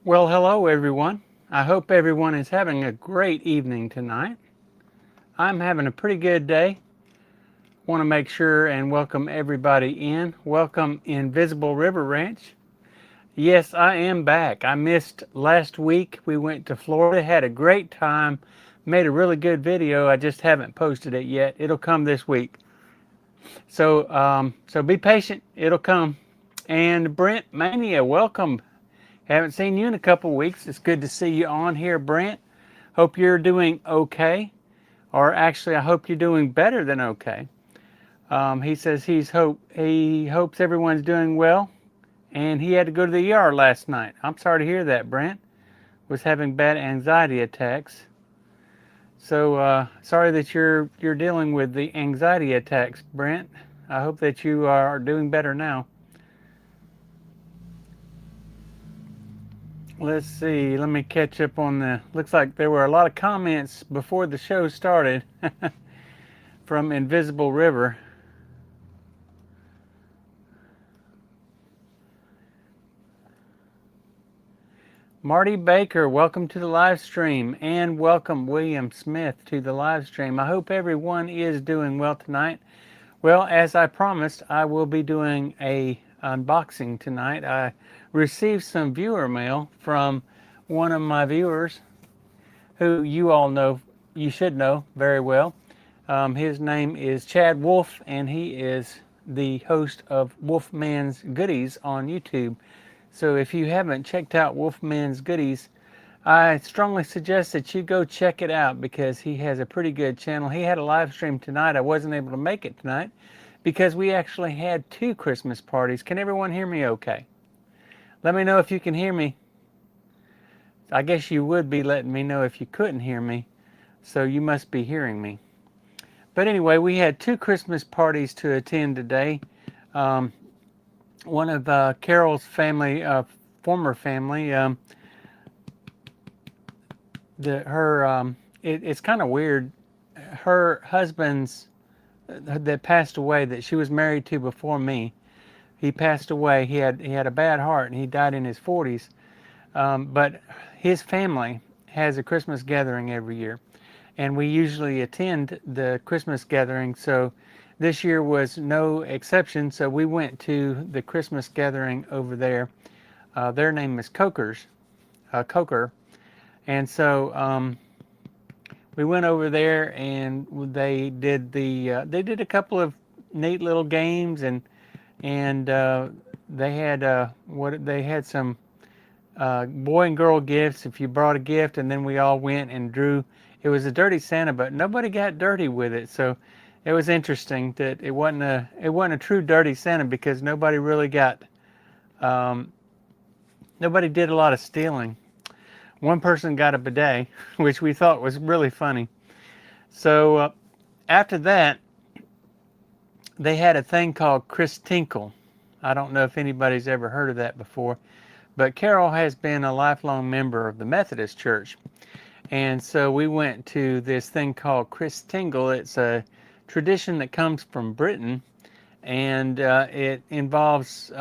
Well, hello everyone. I hope everyone is having a great evening tonight. I'm having a pretty good day. Want to make sure and welcome everybody in. Welcome Invisible River Ranch. Yes, I am back. I missed last week. We went to Florida, had a great time, made a really good video. I just haven't posted it yet. It'll come this week. So be patient. It'll come. And Brent Mania, welcome. Haven't seen you in a couple weeks. It's good to see you on here, Brent. Hope you're doing okay, or actually, I hope you're doing better than okay. He says he hopes everyone's doing well, and he had to go to the ER last night. I'm sorry to hear that, Brent. Was having bad anxiety attacks. So sorry that you're dealing with the anxiety attacks, Brent. I hope that you are doing better now. Let's see. Let me catch up on the. Looks like there were a lot of comments before the show started from Invisible River. Marty Baker, welcome to the live stream, and welcome William Smith to the live stream. I hope everyone is doing well tonight. Well, as I promised, I will be doing a unboxing tonight. I received some viewer mail from one of my viewers who you all know, you should know very well. His name is Chad Wolf, and he is the host of Wolfman's Goodies on YouTube. So if you haven't checked out Wolfman's Goodies, I strongly suggest that you go check it out because he has a pretty good channel. He had a live stream tonight. I wasn't able to make it tonight because we actually had two Christmas parties. Can everyone hear me okay? Let me know if you can hear me. I guess you would be letting me know if you couldn't hear me, so you must be hearing me. But anyway, we had two Christmas parties to attend today. One of Carol's family, former family, it's kind of weird. Her husband's that passed away, that she was married to before me, he passed away. He had a bad heart, and he died in his 40s. But his family has a Christmas gathering every year, and we usually attend the Christmas gathering. So this year was no exception. So we went to the Christmas gathering over there. Their name is Coker, and so we went over there, and they did a couple of neat little games, and they had some boy and girl gifts. If you brought a gift, and then we all went and drew. It was a dirty Santa, but nobody got dirty with it. So it was interesting that it wasn't a true dirty Santa because nobody really got nobody did a lot of stealing. One person got a bidet, which we thought was really funny. So after that, they had a thing called Chris Tinkle. I don't know if anybody's ever heard of that before, but Carol has been a lifelong member of the Methodist Church. And so we went to this thing called Chris Tingle. It's a tradition that comes from Britain, and it involves,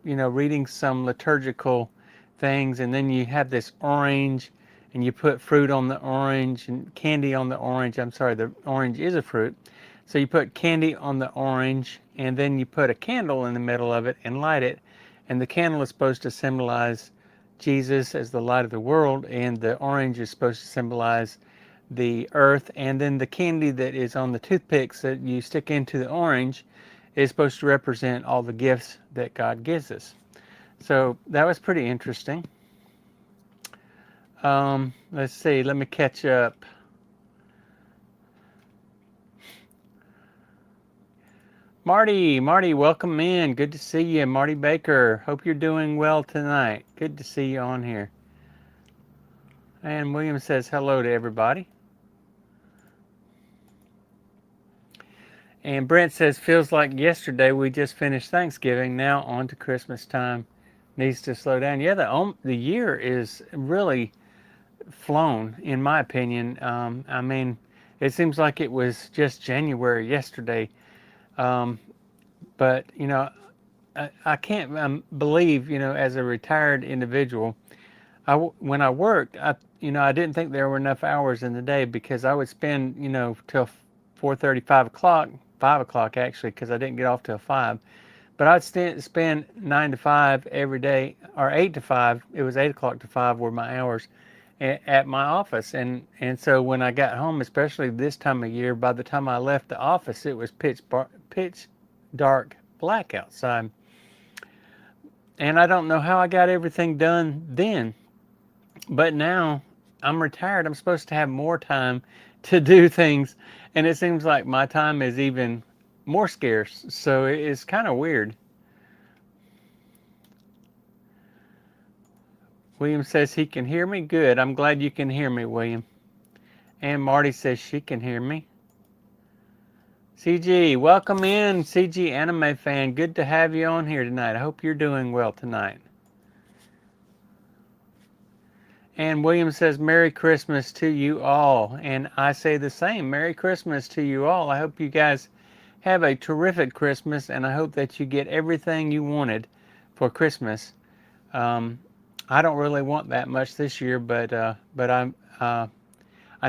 reading some liturgical things, and then you have this orange, and you put fruit on the orange and candy on the orange. I'm sorry, the orange is a fruit. So you put candy on the orange, and then you put a candle in the middle of it and light it. And the candle is supposed to symbolize Jesus as the light of the world, and the orange is supposed to symbolize the earth. And then the candy that is on the toothpicks that you stick into the orange is supposed to represent all the gifts that God gives us. So that was pretty interesting. Let's see, let me catch up. Marty, welcome in. Good to see you, Marty Baker. Hope you're doing well tonight. Good to see you on here. And William says hello to everybody. And Brent says, feels like yesterday we just finished Thanksgiving. Now on to Christmas time. Needs to slow down. Yeah, the year is really flown, in my opinion. I mean, it seems like it was just January yesterday. But, I can't believe, as a retired individual, when I worked, I didn't think there were enough hours in the day because I would spend, till 4:30, 5 o'clock, 5 o'clock actually, because I didn't get off till 5. But I'd spend 9 to 5 every day, or 8 to 5. It was 8 o'clock to 5 were my hours at my office, and so when I got home, especially this time of year, by the time I left the office, it was pitch dark black outside, and I don't know how I got everything done then. But now I'm retired. I'm supposed to have more time to do things, and it seems like my time is even more scarce. So it's kind of weird. William says he can hear me. Good. I'm glad you can hear me, William. And Marty says she can hear me. CG, welcome in, CG anime fan. Good to have you on here tonight. I hope you're doing well tonight. And William says, Merry Christmas to you all. And I say the same. Merry Christmas to you all. I hope you guys have a terrific Christmas, and I hope that you get everything you wanted for Christmas. I don't really want that much this year, but I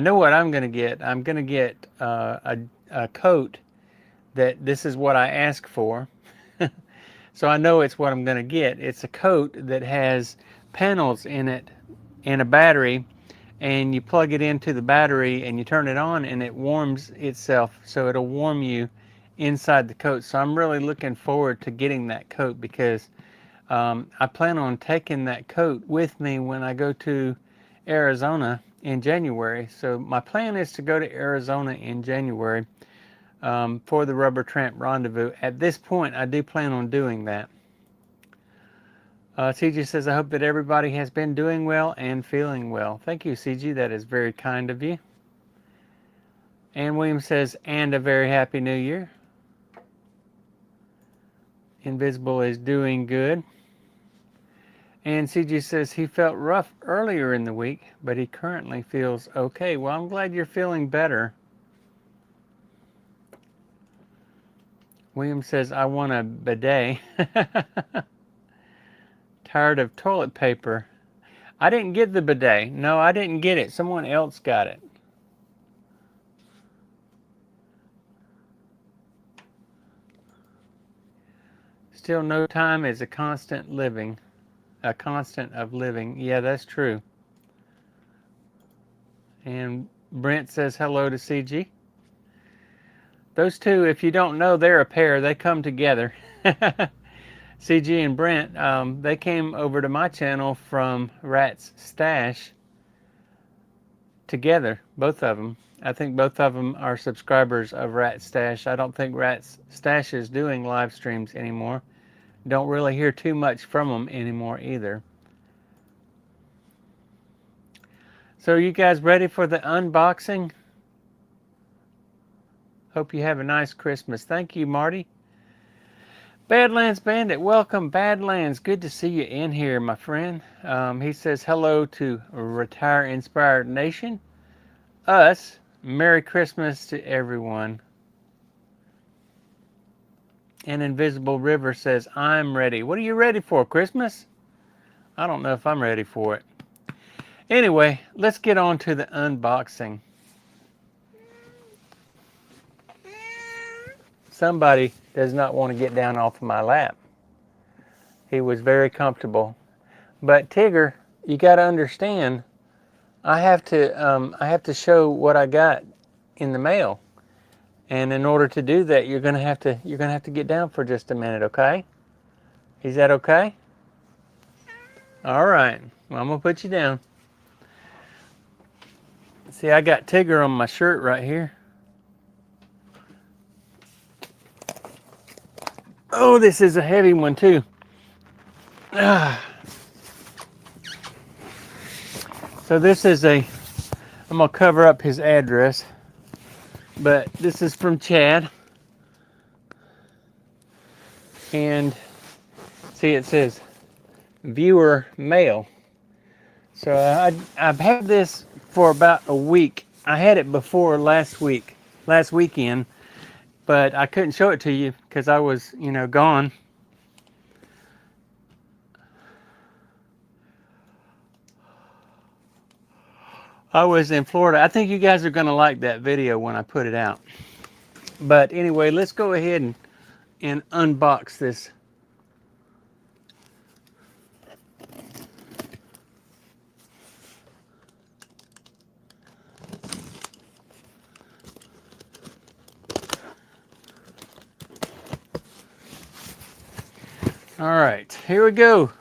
know what I'm going to get. I'm going to get a coat that this is what I asked for. So I know it's what I'm going to get. It's a coat that has panels in it and a battery, and you plug it into the battery and you turn it on and it warms itself, so it'll warm you inside the coat. So I'm really looking forward to getting that coat because I plan on taking that coat with me when I go to Arizona in January. So my plan is to go to Arizona in January for the Rubber Tramp Rendezvous. At this point, I do plan on doing that. CG says, I hope that everybody has been doing well and feeling well. Thank you, CG. That is very kind of you. And William says, and a very happy new year. Invisible is doing good. And CG says he felt rough earlier in the week, but he currently feels okay. Well, I'm glad you're feeling better. William says, I want a bidet. Tired of toilet paper. I didn't get the bidet. No, I didn't get it. Someone else got it. Still, no time is a constant living. A constant of living. Yeah, that's true. And Brent says hello to CG. Those two, if you don't know, they're a pair. They come together. CG and Brent, they came over to my channel from Rat's Stash together, both of them. I think both of them are subscribers of Rat's Stash. I don't think Rat's Stash is doing live streams anymore. Don't really hear too much from them anymore either. So are you guys ready for the unboxing? Hope you have a nice Christmas. Thank you, Marty. Badlands Bandit, welcome, Badlands. Good to see you in here, my friend. He says hello to Retire Inspired Nation. Us, Merry Christmas to everyone. And Invisible River says, I'm ready. What are you ready for, Christmas? I don't know if I'm ready for it. Anyway, let's get on to the unboxing. Somebody does not want to get down off of my lap. He was very comfortable. But Tigger, you got to understand, I have to show what I got in the mail. And in order to do that, you're gonna have to get down for just a minute, okay? Is that okay? All right. Well, I'm gonna put you down. See, I got Tigger on my shirt right here. Oh, this is a heavy one too. So this is I'm gonna cover up his address, but this is from Chad. And see, it says viewer mail. So I've had this for about a week. I had it before last weekend, but I couldn't show it to you because I was, gone. I was in Florida. I think you guys are going to like that video when I put it out. But anyway, let's go ahead and unbox this. All right, here we go.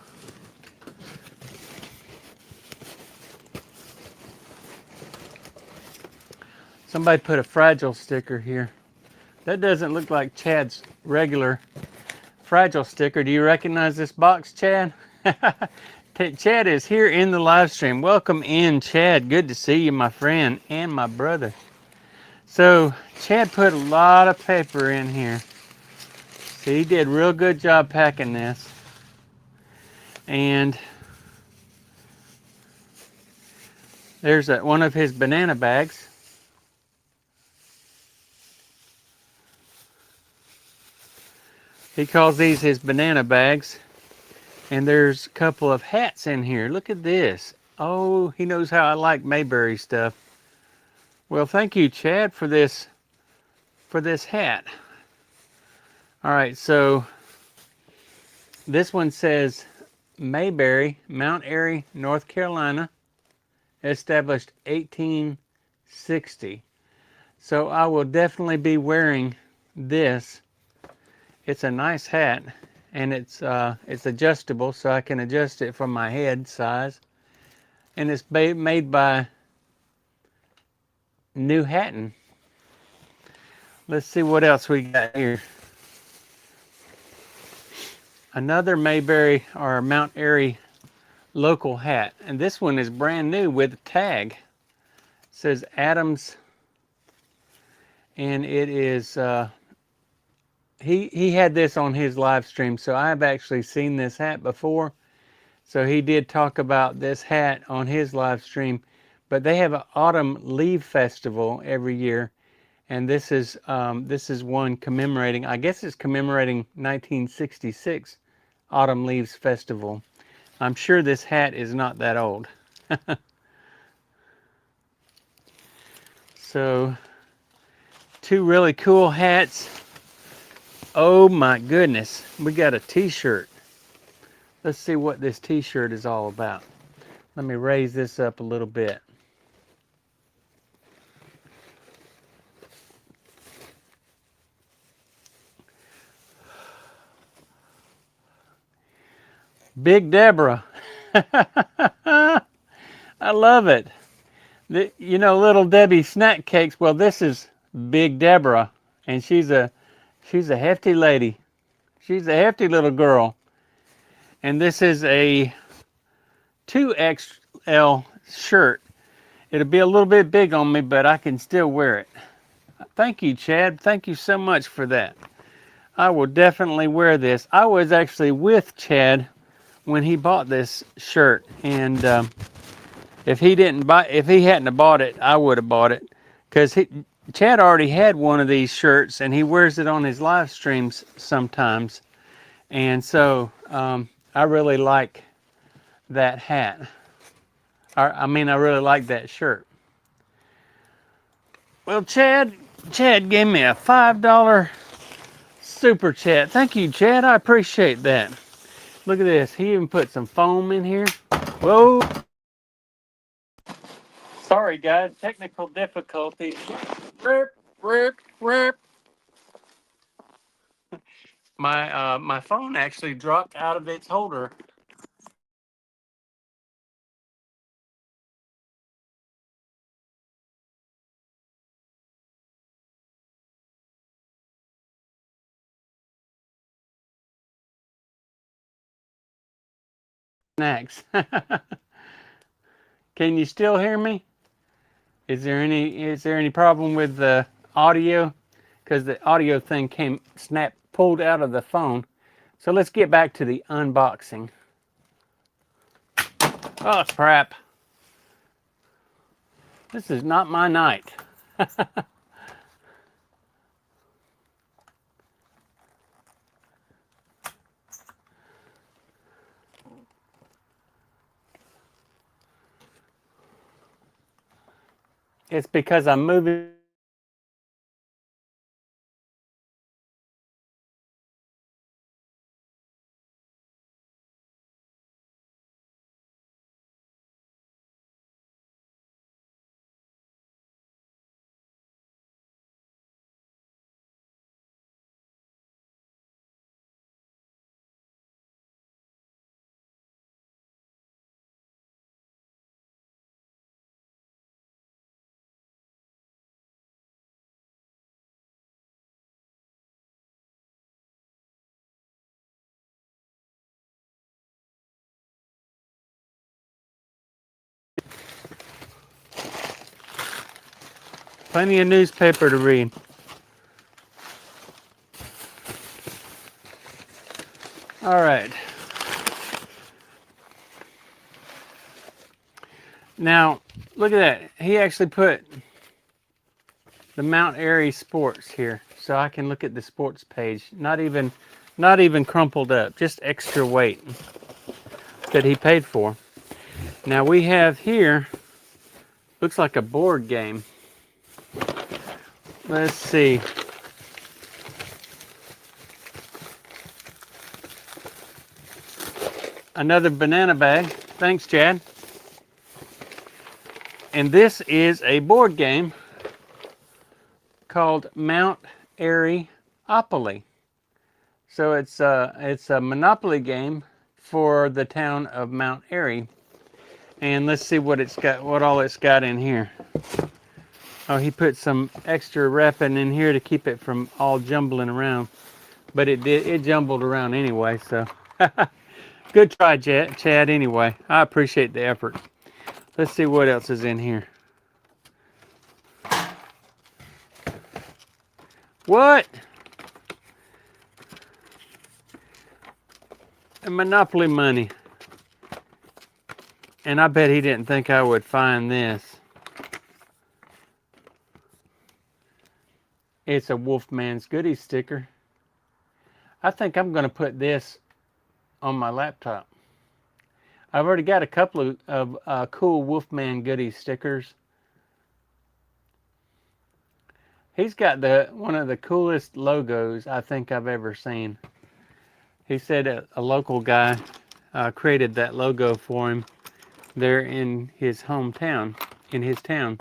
Somebody put a fragile sticker here. That doesn't look like Chad's regular fragile sticker. Do you recognize this box, Chad? Chad is here in the live stream. Welcome in, Chad. Good to see you, my friend and my brother. So Chad put a lot of paper in here. So he did a real good job packing this. And there's one of his banana bags. He calls these his banana bags. And there's a couple of hats in here. Look at this. Oh, he knows how I like Mayberry stuff. Well, thank you, Chad, for this hat. All right, so this one says Mayberry, Mount Airy, North Carolina, established 1860. So I will definitely be wearing this. It's a nice hat, and it's adjustable, so I can adjust it from my head size. And it's made by New Hatton. Let's see what else we got here. Another Mayberry or Mount Airy local hat, and this one is brand new with a tag. It says Adams, and it is he had this on his live stream, so I've actually seen this hat before. So he did talk about this hat on his live stream, but they have an autumn leaf festival every year, and this is one commemorating, I guess it's commemorating 1966 Autumn Leaves Festival. I'm sure this hat is not that old. So, two really cool hats. Oh my goodness, we got a t-shirt. Let's see what this t-shirt is all about. Let me raise this up a little bit. Big Deborah. I love it. You know, Little Debbie snack cakes. Well, this is Big Deborah, and she's a hefty lady. She's a hefty little girl. And this is a 2XL shirt. It'll be a little bit big on me, but I can still wear it. Thank you, Chad. Thank you so much for that. I will definitely wear this. I was actually with Chad when he bought this shirt, and if he hadn't have bought it, I would have bought it, because Chad already had one of these shirts, and he wears it on his live streams sometimes, and so I really like that hat. I mean, I really like that shirt. Well, Chad gave me a $5 super chat. Thank you, Chad. I appreciate that. Look at this. He even put some foam in here. Whoa. Sorry, guys. Technical difficulties. Rip, rip, rip. My phone actually dropped out of its holder. Snacks. Can you still hear me? Is there any problem with the audio? Because the audio thing pulled out of the phone. So let's get back to the unboxing. Oh crap. This is not my night. it's because I'm moving. Plenty of newspaper to read. All right. Now, look at that. He actually put the Mount Airy sports here, so I can look at the sports page. Not even crumpled up, just extra weight that he paid for. Now we have here, looks like a board game. Let's see. Another banana bag. Thanks, Chad. And this is a board game called Mount Airy Opoly. So it's a Monopoly game for the town of Mount Airy. And let's see what it's got, what all it's got in here. Oh, he put some extra wrapping in here to keep it from all jumbling around. But it jumbled around anyway, so. Good try, Chad, anyway. I appreciate the effort. Let's see what else is in here. What? And Monopoly money. And I bet he didn't think I would find this. It's a Wolfman's Goodies sticker. I think I'm going to put this on my laptop. I've already got a couple of cool Wolfman Goodies stickers. He's got one of the coolest logos I think I've ever seen. He said a local guy created that logo for him there in his hometown, in his town.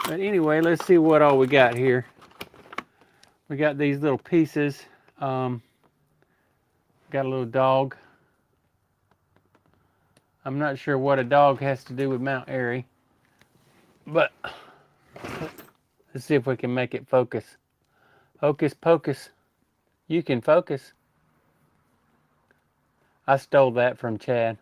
But anyway, let's see what all we got here. We got these little pieces. Got a little dog. I'm not sure what a dog has to do with Mount Airy, but let's see if we can make it focus. Hocus pocus, you can focus. I stole that from Chad.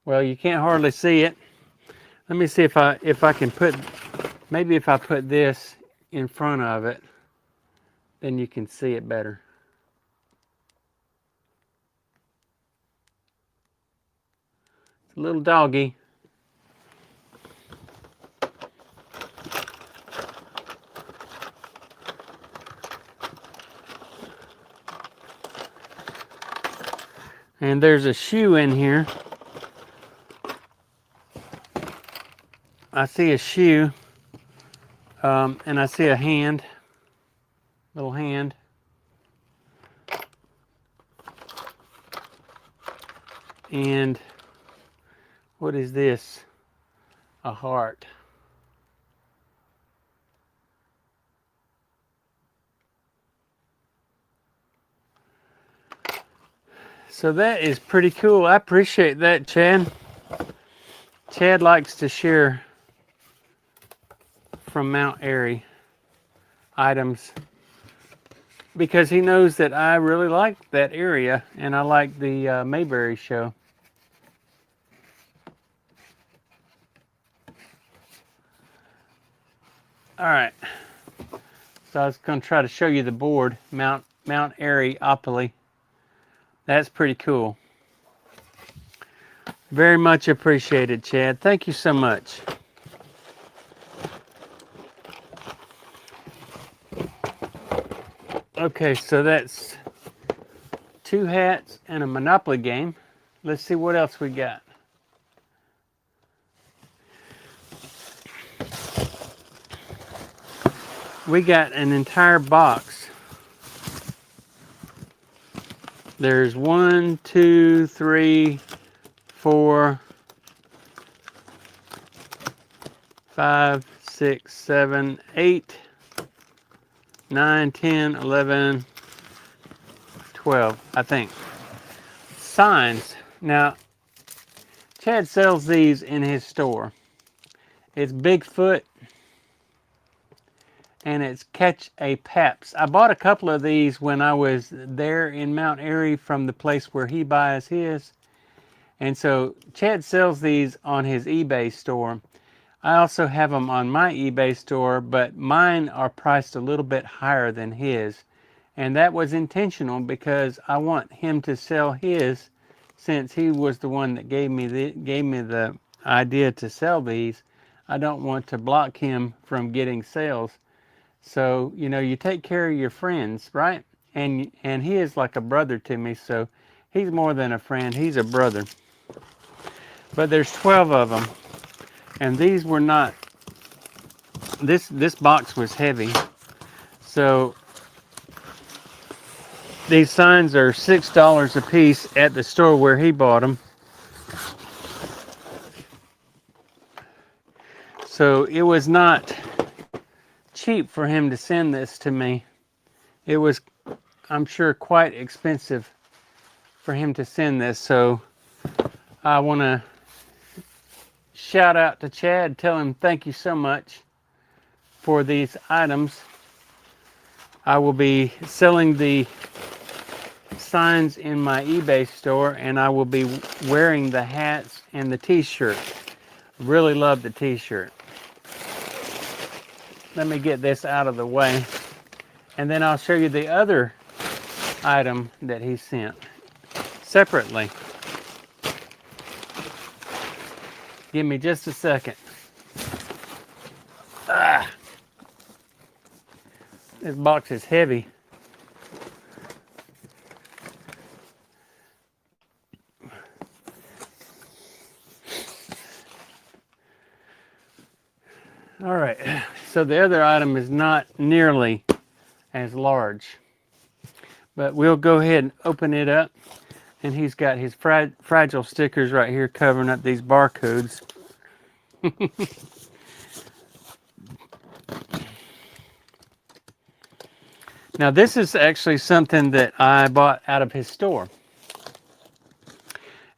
Well, you can't hardly see it. Let me see if I can put, maybe if I put this in front of it, then you can see it better. It's a little doggy. And there's a shoe in here. I see a shoe, and I see a hand, little hand. And what is this? A heart. So that is pretty cool. I appreciate that, Chad. Chad likes to share from Mount Airy items because he knows that I really like that area and I like the Mayberry show. All right, so I was going to try to show you the board, Mount Airy Opoly. That's pretty cool. Very much appreciated, Chad. Thank you so much. Okay, so that's 2 hats and a Monopoly game. Let's see what else we got. we got an entire box. There's 1, 2, 3, 4, 5, 6, 7, 8, 9, 10, 11, 12, I think. Signs. Now, Chad sells these in his store. It's Bigfoot and it's Catch a Paps. I bought a couple of these when I was there in Mount Airy from the place where he buys his. And so Chad sells these on his eBay store. I also have them on my eBay store, but mine are priced a little bit higher than his. And that was intentional because I want him to sell his, since he was the one that gave me the idea to sell these. I don't want to block him from getting sales. So, you know, you take care of your friends, right? And he is like a brother to me, so he's more than a friend, he's a brother. But there's 12 of them, and these were not, this box was heavy. So these signs are $6 a piece at the store where he bought them. So it was not cheap for him to send this to me. It was, I'm sure, quite expensive for him to send this. So I want to shout out to Chad, tell him thank you so much for these items. I will be selling the signs in my eBay store, and I will be wearing the hats and the t-shirt. Really love the t-shirt. Let me get this out of the way, and then I'll show you the other item that he sent separately. Give me just a second. This box is heavy. All right, so the other item is not nearly as large, but we'll go ahead and open it up. And he's got his fragile stickers right here covering up these barcodes. Now this is actually something that I bought out of his store.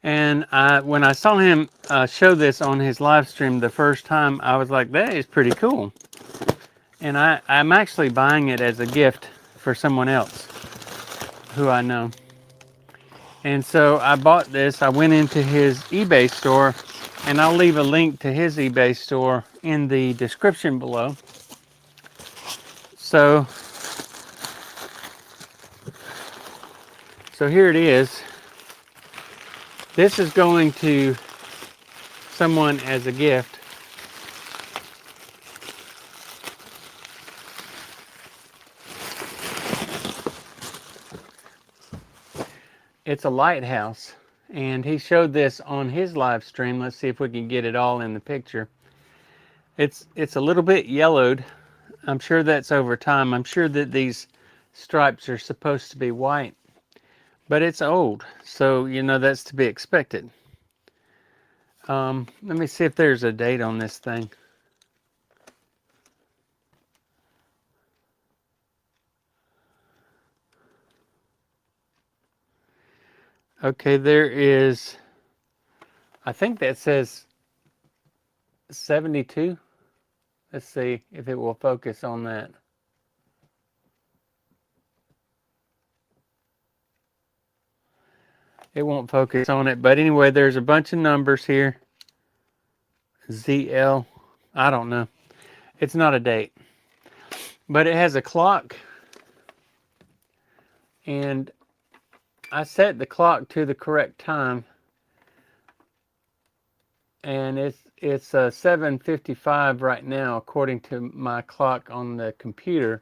And when I saw him show this on his live stream the first time, I was like, that is pretty cool. And I'm actually buying it as a gift for someone else who I know. And so I bought this. I went into his eBay store, and I'll leave a link to his eBay store in the description below. So here it is. This is going to someone as a gift. It's a lighthouse, and he showed this on his live stream. Let's see if we can get it all in the picture. It's a little bit yellowed. I'm sure that's over time. I'm sure that these stripes are supposed to be white, but it's old, so you know that's to be expected. Let me see if there's a date on this thing. Okay, there is, I think that says 72. Let's see if it will focus on that. It won't focus on it, but anyway, there's a bunch of numbers here. ZL, I don't know. It's not a date, but it has a clock, and I set the clock to the correct time, and it's 7:55 right now according to my clock on the computer.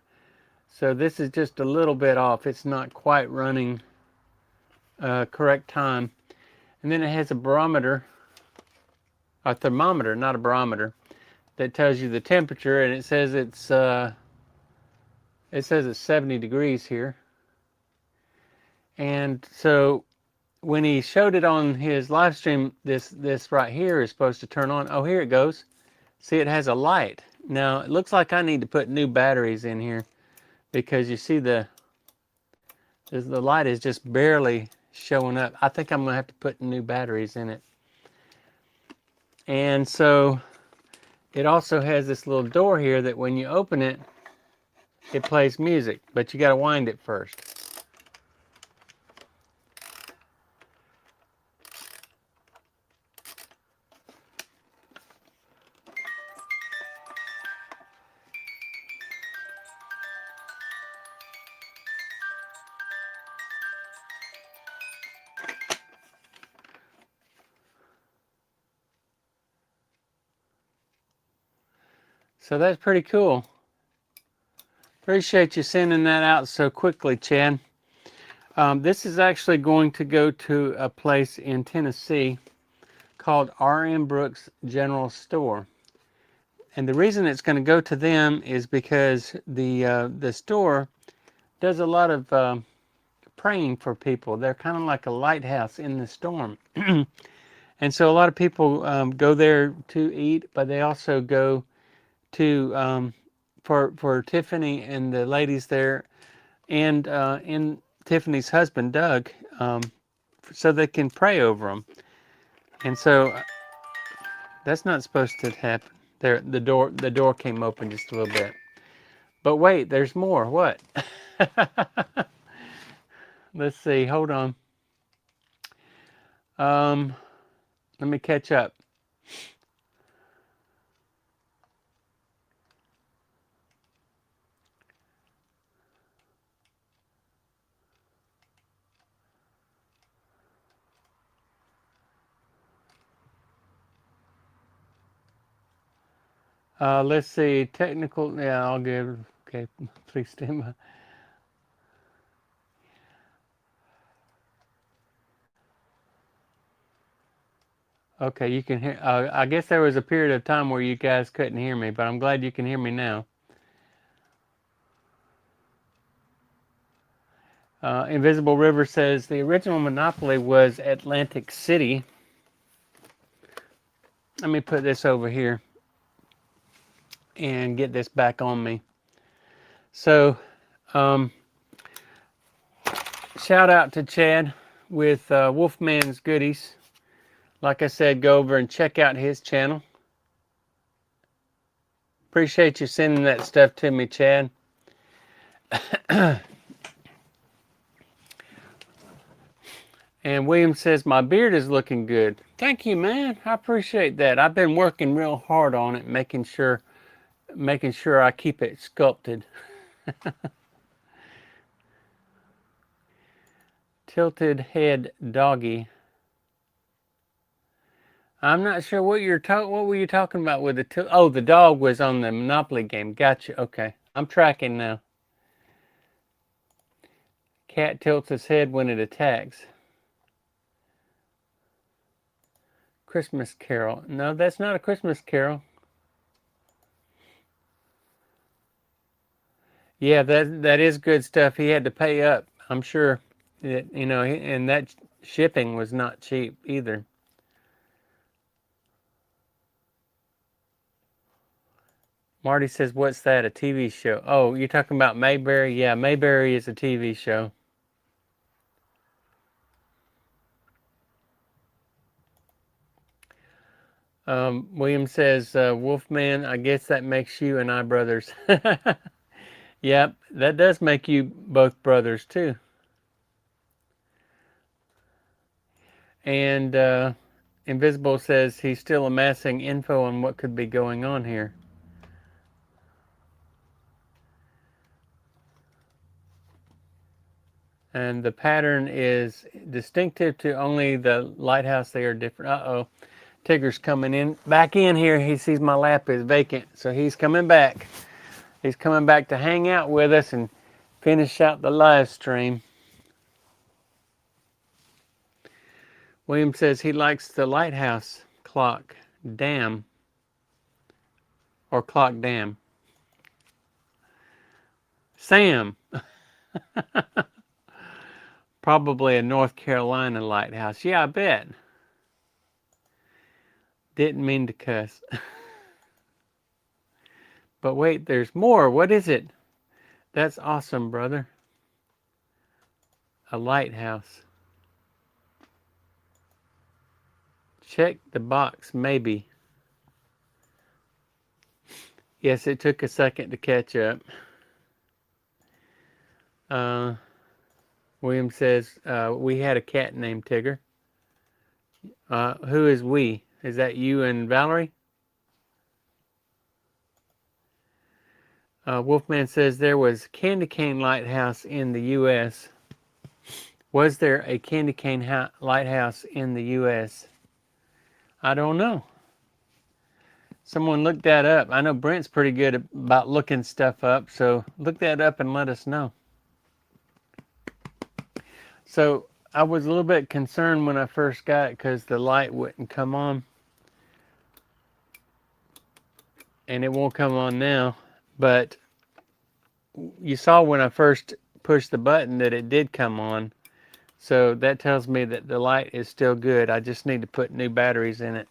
So this is just a little bit off. It's not quite running correct time. And then it has a barometer, a thermometer, not a barometer, that tells you the temperature, and it says it's It says it's 70 degrees here. And so when he showed it on his live stream, this right here is supposed to turn on. Oh, here it goes. See, it has a light. Now, it looks like I need to put new batteries in here because you see the light is just barely showing up. I think I'm going to have to put new batteries in it. And so it also has this little door here that when you open it, it plays music, but you got to wind it first. So that's pretty cool. Appreciate you sending that out so quickly, Chad. This is actually going to go to a place in Tennessee called R.M. Brooks General Store. And the reason it's going to go to them is because the store does a lot of praying for people. They're kind of like a lighthouse in the storm. And so a lot of people go there to eat, but they also go to for Tiffany and the ladies there, and Tiffany's husband Doug, so they can pray over them. And so that's not supposed to happen. There, the door came open just a little bit. But wait, there's more. What? Let's see. Hold on. Let me catch up. Let's see. Technical. Yeah, I'll give. Okay, please stand by. Okay, you can hear. I guess there was a period of time where you guys couldn't hear me, but I'm glad you can hear me now. Invisible River says the original Monopoly was Atlantic City. Let me put this over here and get this back on me. So, shout out to Chad with Wolfman's Goodies. Like I said, go over and check out his channel. Appreciate you sending that stuff to me, Chad. And William says, my beard is looking good. Thank you, man. I appreciate that. I've been working real hard on it, making sure I keep it sculpted. Tilted head doggy. I'm not sure what what were you talking about with the oh, the dog was on the Monopoly game. Gotcha. Okay. I'm tracking now. Cat tilts its head when it attacks. Christmas Carol. No, that's not a Christmas Carol. Yeah, that is good stuff. He had to pay up. I'm sure that, and that shipping was not cheap either. Marty says, what's that, a TV show? Oh, you're talking about Mayberry? Yeah, Mayberry is a TV show. William says, Wolfman, I guess that makes you and I brothers. Yep, that does make you both brothers too. And Invisible says he's still amassing info on what could be going on here. And the pattern is distinctive to only the lighthouse. They are different. Uh-oh. Tigger's coming in, back in here. He sees my lap is vacant, so he's coming back. He's coming back to hang out with us and finish out the live stream. William says he likes the lighthouse clock dam, or clock dam. Sam. Probably a North Carolina lighthouse. Yeah, I bet. Didn't mean to cuss. But wait, there's more. What is it? That's awesome, brother. A lighthouse. Check the box, maybe. Yes, it took a second to catch up. William says, we had a cat named Tigger. Who is we? Is that you and Valerie? Wolfman says there was candy cane lighthouse in the U.S. Was there a candy cane lighthouse in the U.S.? I don't know. Someone look that up. I know Brent's pretty good about looking stuff up, so look that up and let us know. So I was a little bit concerned when I first got it because the light wouldn't come on. And it won't come on now. But you saw when I first pushed the button that it did come on. So that tells me that the light is still good. I just need to put new batteries in it.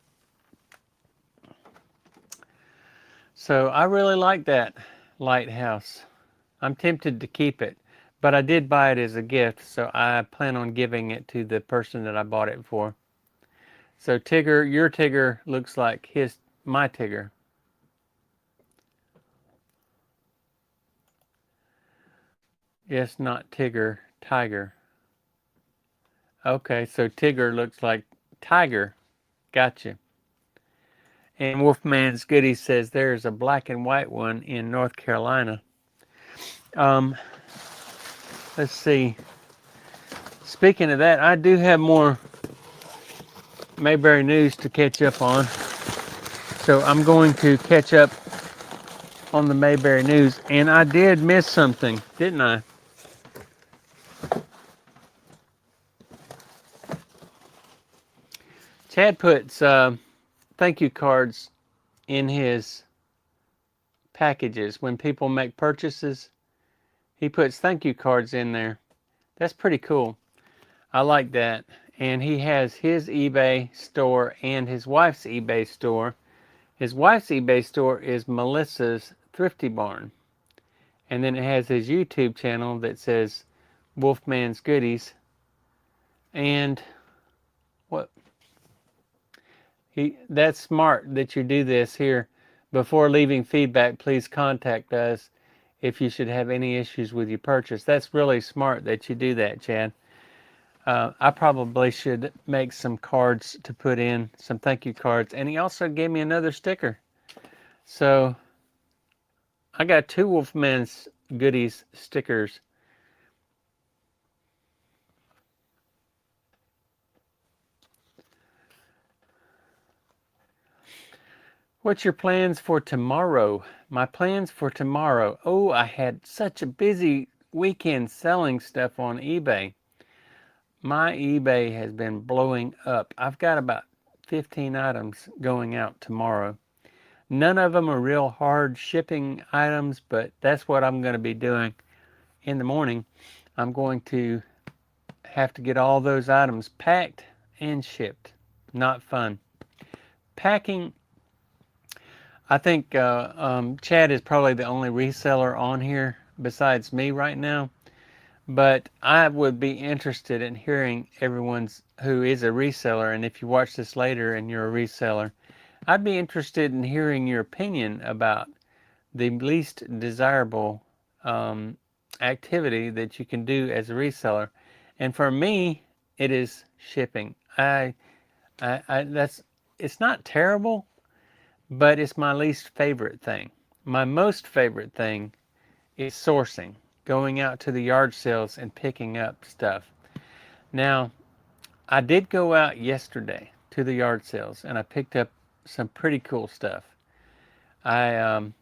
So I really like that lighthouse. I'm tempted to keep it, but I did buy it as a gift, so I plan on giving it to the person that I bought it for. So Tigger, your Tigger looks like my Tigger. Yes, not Tigger, Tiger. Okay, so Tigger looks like Tiger. Gotcha. And Wolfman's Goodies says there's a black and white one in North Carolina. Let's see. Speaking of that, I do have more Mayberry news to catch up on. So I'm going to catch up on the Mayberry news. And I did miss something, didn't I? Chad puts thank you cards in his packages. When people make purchases, he puts thank you cards in there. That's pretty cool. I like that. And he has his eBay store and his wife's eBay store. His wife's eBay store is Melissa's Thrifty Barn. And then it has his YouTube channel that says Wolfman's Goodies. And what? That's smart that you do this here. Before leaving feedback, please contact us if you should have any issues with your purchase. That's really smart that you do that, Chad. I probably should make some cards to put in, some thank you cards. And he also gave me another sticker. So I got 2 Wolfman's Goodies stickers. What's your plans for tomorrow? My plans for tomorrow. Oh, I had such a busy weekend selling stuff on eBay. My eBay has been blowing up. I've got about 15 items going out tomorrow. None of them are real hard shipping items, but that's what I'm going to be doing in the morning. I'm going to have to get all those items packed and shipped. Not fun. Packing, I think Chad is probably the only reseller on here besides me right now. But I would be interested in hearing everyone's who is a reseller, and if you watch this later and you're a reseller, I'd be interested in hearing your opinion about the least desirable activity that you can do as a reseller. And for me, it is shipping. It's not terrible, but it's my least favorite thing. My most favorite thing is sourcing. Going out to the yard sales and picking up stuff. Now, I did go out yesterday to the yard sales and I picked up some pretty cool stuff. I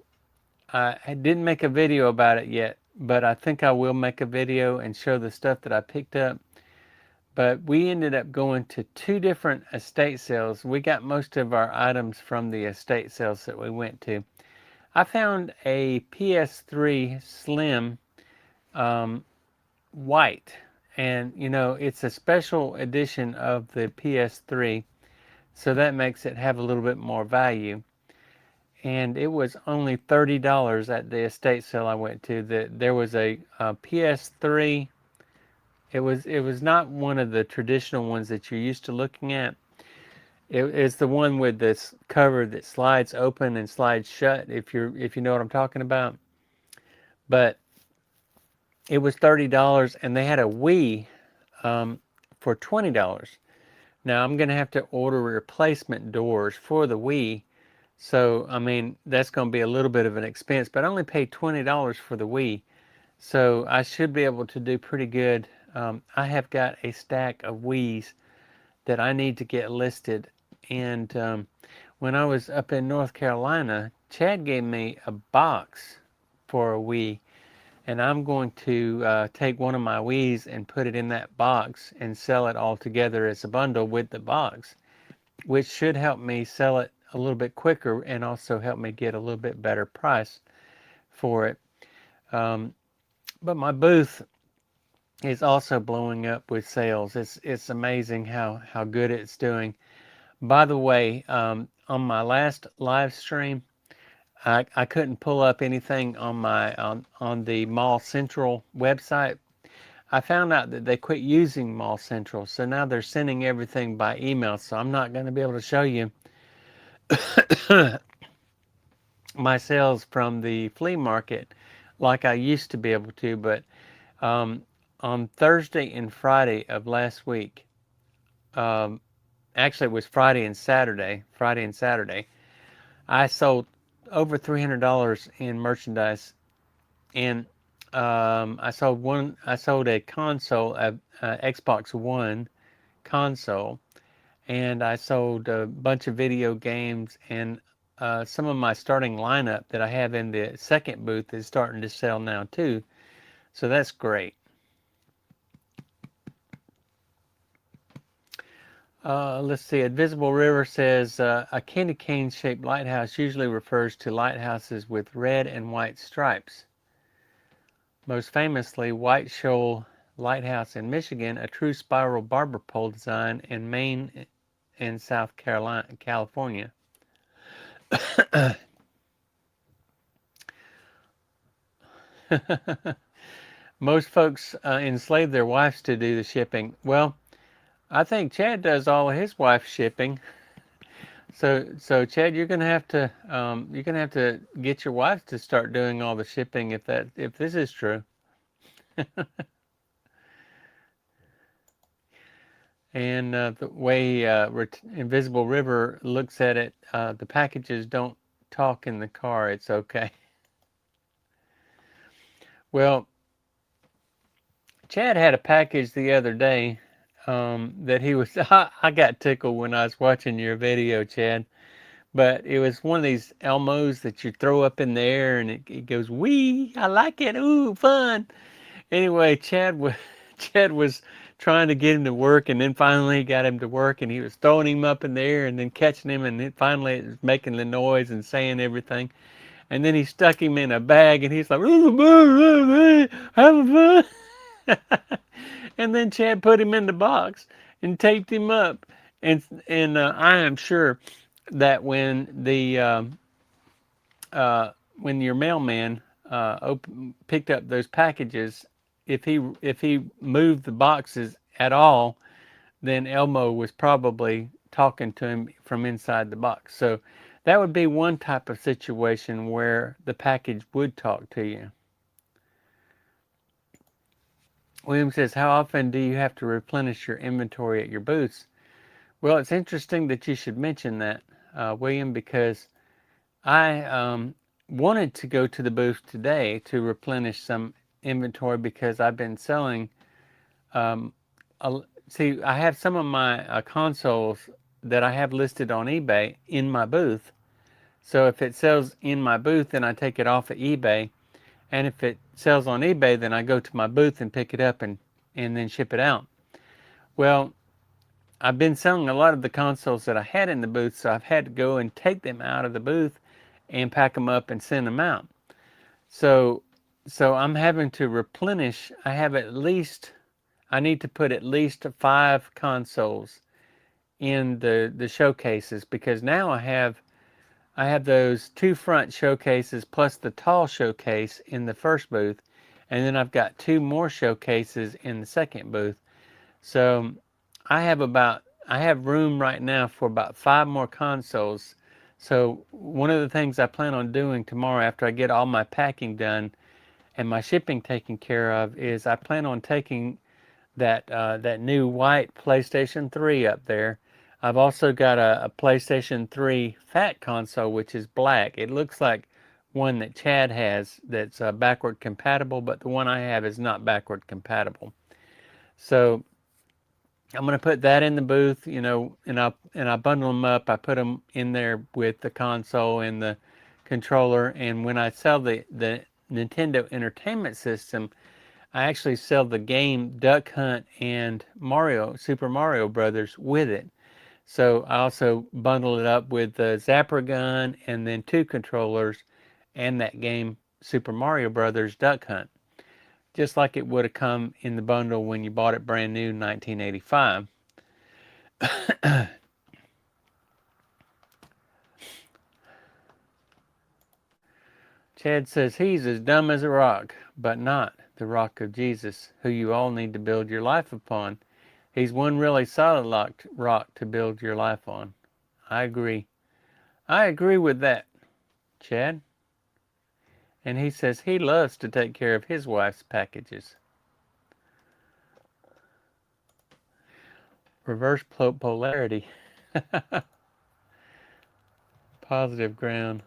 didn't make a video about it yet, but I think I will make a video and show the stuff that I picked up. But we ended up going to 2 different estate sales. We got most of our items from the estate sales that we went to. I found a PS3 Slim white. And, you know, it's a special edition of the PS3, so that makes it have a little bit more value. And it was only $30 at the estate sale I went to. There was a PS3. It was not one of the traditional ones that you're used to looking at. It's the one with this cover that slides open and slides shut. If you know what I'm talking about. But it was $30, and they had a Wii for $20. Now I'm gonna have to order replacement doors for the Wii. So, I mean, that's going to be a little bit of an expense, but I only paid $20 for the Wii. So I should be able to do pretty good. I have got a stack of Wiis that I need to get listed. And when I was up in North Carolina, Chad gave me a box for a Wii. And I'm going to take one of my Wiis and put it in that box and sell it all together as a bundle with the box, which should help me sell it a little bit quicker and also help me get a little bit better price for it. But my booth is also blowing up with sales. It's amazing how good it's doing. By the way, on my last live stream, I couldn't pull up anything on the Mall Central website. I found out that they quit using Mall Central, so now they're sending everything by email. So I'm not going to be able to show you my sales from the flea market like I used to be able to. But on Thursday and Friday of last week, actually it was Friday and Saturday, I sold over $300 in merchandise. And I sold a console, a Xbox One console, and I sold a bunch of video games, and some of my starting lineup that I have in the second booth is starting to sell now too. So that's great. Let's see. Invisible River says a candy cane shaped lighthouse usually refers to lighthouses with red and white stripes. Most famously, White Shoal Lighthouse in Michigan, a true spiral barber pole design in Maine and South Carolina, California. Most folks enslave their wives to do the shipping. Well, I think Chad does all of his wife's shipping. So Chad, you're gonna have to get your wife to start doing all the shipping if this is true. And the way Invisible River looks at it, the packages don't talk in the car. It's okay. Well, Chad had a package the other day that he was. I got tickled when I was watching your video, Chad. But it was one of these Elmos that you throw up in the air and it goes, wee, I like it, ooh, fun. Anyway, Chad was trying to get him to work, and then finally he got him to work, and he was throwing him up in the air and then catching him, and then finally it was making the noise and saying everything. And then he stuck him in a bag, and he's like, having fun. And then Chad put him in the box and taped him up. And I am sure that when your mailman picked up those packages, if he moved the boxes at all, then Elmo was probably talking to him from inside the box. So that would be one type of situation where the package would talk to you. William says, how often do you have to replenish your inventory at your booths? Well, it's interesting that you should mention that, William, because I wanted to go to the booth today to replenish some inventory because I've been selling. See, I have some of my consoles that I have listed on eBay in my booth. So if it sells in my booth, then I take it off of eBay. And if it sells on eBay, then I go to my booth and pick it up and then ship it out. Well, I've been selling a lot of the consoles that I had in the booth, so I've had to go and take them out of the booth and pack them up and send them out. So So I'm having to replenish. I need to put at least 5 consoles in the showcases, because now I have those 2 front showcases plus the tall showcase in the first booth, and then I've got 2 more showcases in the second booth. So I have room right now for about 5 more consoles. So one of the things I plan on doing tomorrow after I get all my packing done and my shipping taken care of is I plan on taking that new white PlayStation 3 up there. I've also got a PlayStation 3 fat console, which is black. It looks like one that Chad has that's backward compatible, but the one I have is not backward compatible. So I'm going to put that in the booth, and I bundle them up. I put them in there with the console and the controller. And when I sell the Nintendo Entertainment System, I actually sell the game Duck Hunt and Super Mario Brothers with it. So I also bundle it up with the Zapper gun and then 2 controllers and that game Super Mario Brothers Duck Hunt, just like it would have come in the bundle when you bought it brand new in 1985. Chad says he's as dumb as a rock, but not the rock of Jesus, who you all need to build your life upon. He's one really solid rock to build your life on. I agree. I agree with that, Chad. And he says he loves to take care of his wife's packages. Reverse polarity. Positive ground.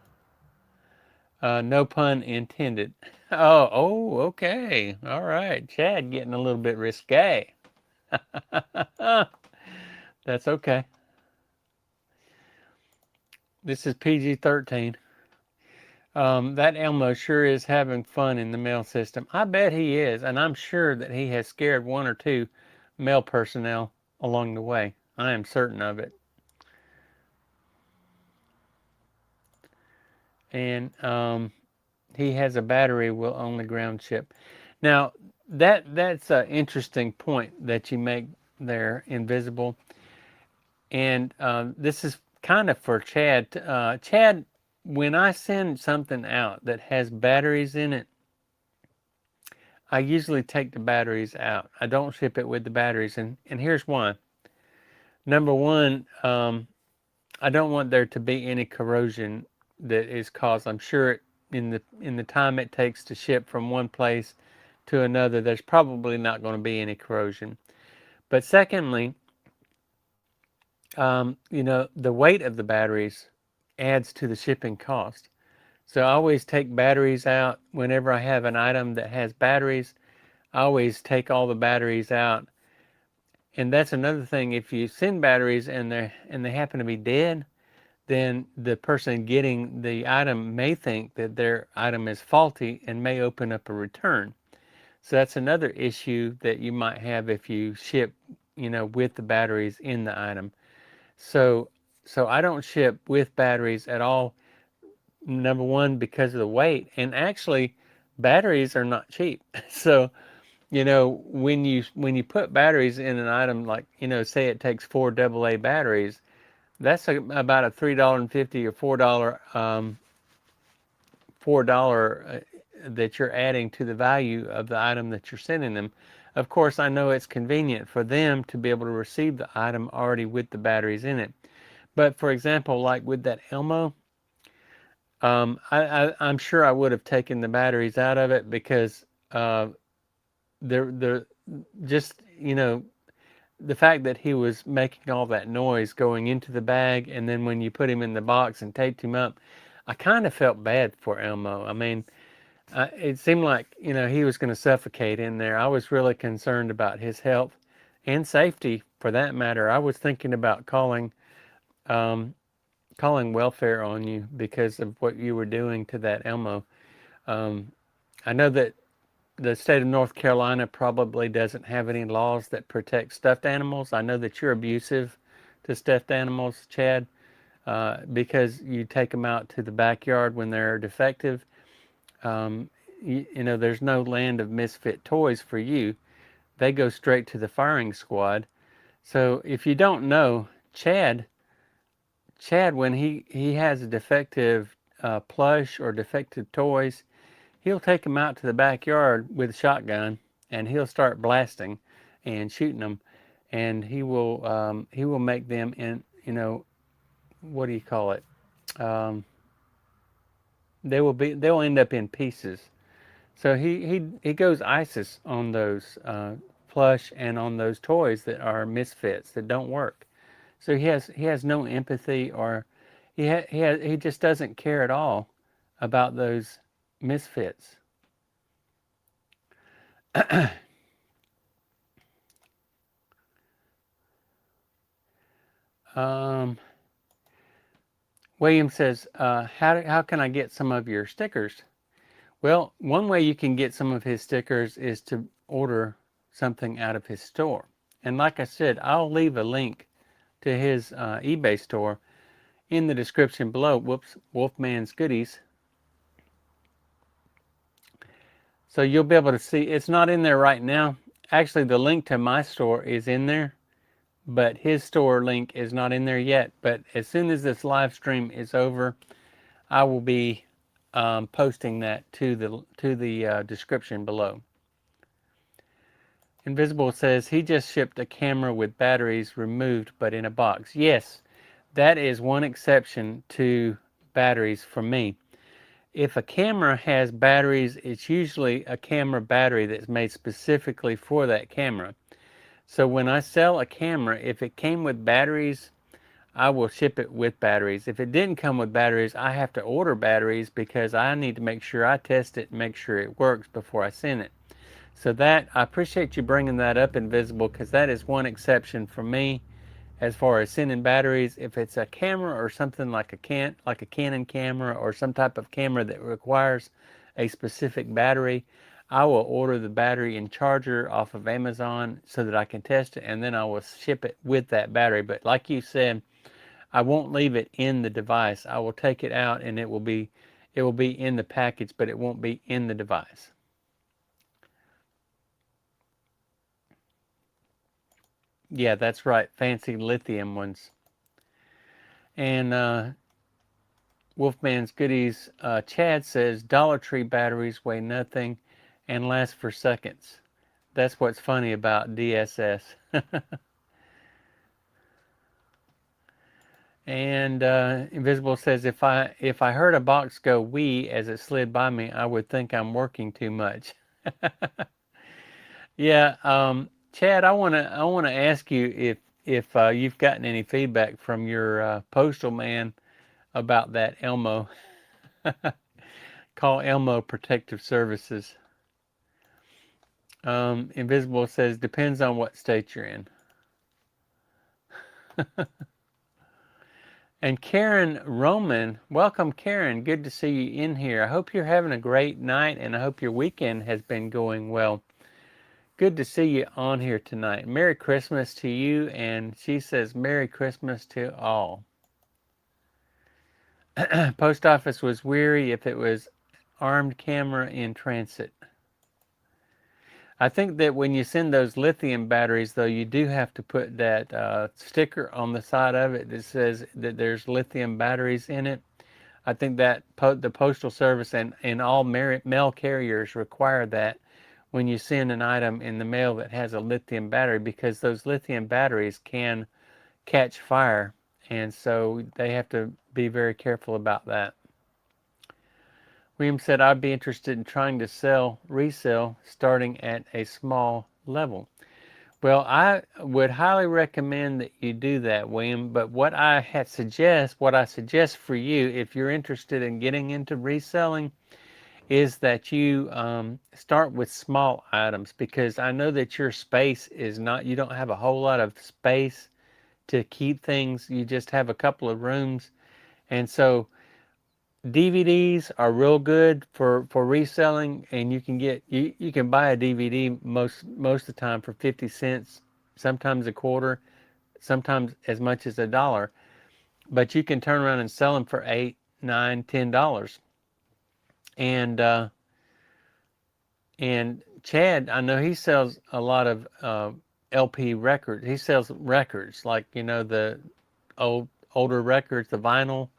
No pun intended. Oh, okay. All right. Chad getting a little bit risque. That's okay. This is PG-13. That Elmo sure is having fun in the mail system. I bet he is, and I'm sure that he has scared 1 or 2 mail personnel along the way. I am certain of it. And he has a battery will only ground ship. Now that's an interesting point that you make there, Invisible. And this is kind of for Chad. Chad, when I send something out that has batteries in it, I usually take the batteries out. I don't ship it with the batteries, and here's why. Number one, I don't want there to be any corrosion that is caused. I'm sure in the time it takes to ship from one place to another, there's probably not going to be any corrosion. But secondly, the weight of the batteries adds to the shipping cost. So I always take batteries out whenever I have an item that has batteries. I always take all the batteries out. And that's another thing. If you send batteries and they happen to be dead, then the person getting the item may think that their item is faulty and may open up a return. So that's another issue that you might have if you ship, with the batteries in the item. So I don't ship with batteries at all. Number one, because of the weight, and actually, batteries are not cheap. So when you put batteries in an item, like say it takes 4 AA batteries, that's about a $3.50 or $4 that you're adding to the value of the item that you're sending them. Of course, I know it's convenient for them to be able to receive the item already with the batteries in it. But for example, like with that Elmo, I'm sure I would have taken the batteries out of it, because they're just the fact that he was making all that noise going into the bag, and then when you put him in the box and taped him up, I kind of felt bad for Elmo. I mean, it seemed like he was going to suffocate in there. I was really concerned about his health and safety, for that matter. I was thinking about um, calling welfare on you because of what you were doing to that Elmo. Um, I know that the state of North Carolina probably doesn't have any laws that protect stuffed animals. I know that you're abusive to stuffed animals, Chad, because you take them out to the backyard when they're defective. Um, there's no land of misfit toys for you. They go straight to the firing squad. So if you don't know, Chad, when he has a defective plush or defective toys, he'll take them out to the backyard with a shotgun, and he'll start blasting and shooting them, and he will make them in, what do you call it? Um, they'll end up in pieces. So he goes ISIS on those plush and on those toys that are misfits that don't work. So he has no empathy, or he just doesn't care at all about those misfits. um, William says, how can I get some of your stickers? Well, one way you can get some of his stickers is to order something out of his store. And like I said, I'll leave a link to his eBay store in the description below. Whoops, Wolfman's Goodies. So you'll be able to see, it's not in there right now. Actually, the link to my store is in there, but his store link is not in there yet. But as soon as this live stream is over, I will be posting that to the description below. Invisible says he just shipped a camera with batteries removed but in a box. Yes, that is one exception to batteries for me. If a camera has batteries, it's usually a camera battery that's made specifically for that camera. So when I sell a camera, if it came with batteries, I will ship it with batteries. If it didn't come with batteries, I have to order batteries because I need to make sure I test it and make sure it works before I send it. So I appreciate you bringing that up, Invisible, because that is one exception for me as far as sending batteries. If it's a camera or something like a Canon camera or some type of camera that requires a specific battery, I will order the battery and charger off of Amazon so that I can test it, and then I will ship it with that battery. But like you said, I won't leave it in the device. I will take it out, and it will be in the package, but it won't be in the device. Yeah, that's right. Fancy lithium ones. And Wolfman's Goodies, Chad says Dollar Tree batteries weigh nothing and last for seconds. That's what's funny about DSS. And Invisible says if I heard a box go wee as it slid by me, I would think I'm working too much. Yeah, Chad, I wanna ask you if you've gotten any feedback from your postal man about that Elmo. Call Elmo Protective Services. Invisible says depends on what state you're in. And Karen Roman, welcome Karen. Good to see you in here. I hope you're having a great night, and I hope your weekend has been going well. Good to see you on here tonight. Merry Christmas to you, and she says Merry Christmas to all. Post office was weary if it was armed camera in transit. I think that when you send those lithium batteries, though, you do have to put that sticker on the side of it that says that there's lithium batteries in it. I think that the Postal Service and all mail carriers require that when you send an item in the mail that has a lithium battery, because those lithium batteries can catch fire, and so they have to be very careful about that. William said, I'd be interested in trying to resell, starting at a small level. Well, I would highly recommend that you do that, William. But what I suggest for you, if you're interested in getting into reselling, is that you start with small items, because I know that your space is not, you don't have a whole lot of space to keep things. You just have a couple of rooms. And so DVDs are real good for reselling, and you can buy a DVD most of the time for 50 cents, sometimes a quarter, sometimes as much as $1. But you can turn around and sell them for $8, $9, $10. And And Chad, I know he sells a lot of LP records. He sells records like, the older records, the vinyl.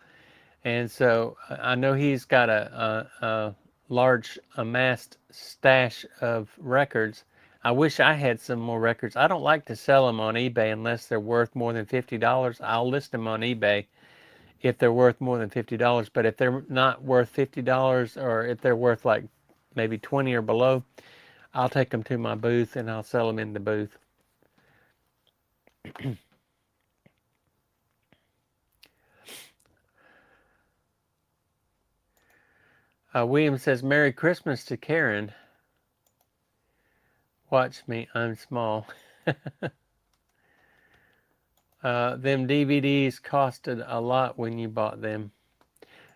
And so I know he's got a large amassed stash of records. I wish I had some more records. I don't like to sell them on eBay unless they're worth more than $50. I'll list them on eBay if they're worth more than $50. But if they're not worth $50, or if they're worth like maybe 20 or below, I'll take them to my booth and I'll sell them in the booth. William says, Merry Christmas to Karen. Watch me, I'm small. Them DVDs costed a lot when you bought them.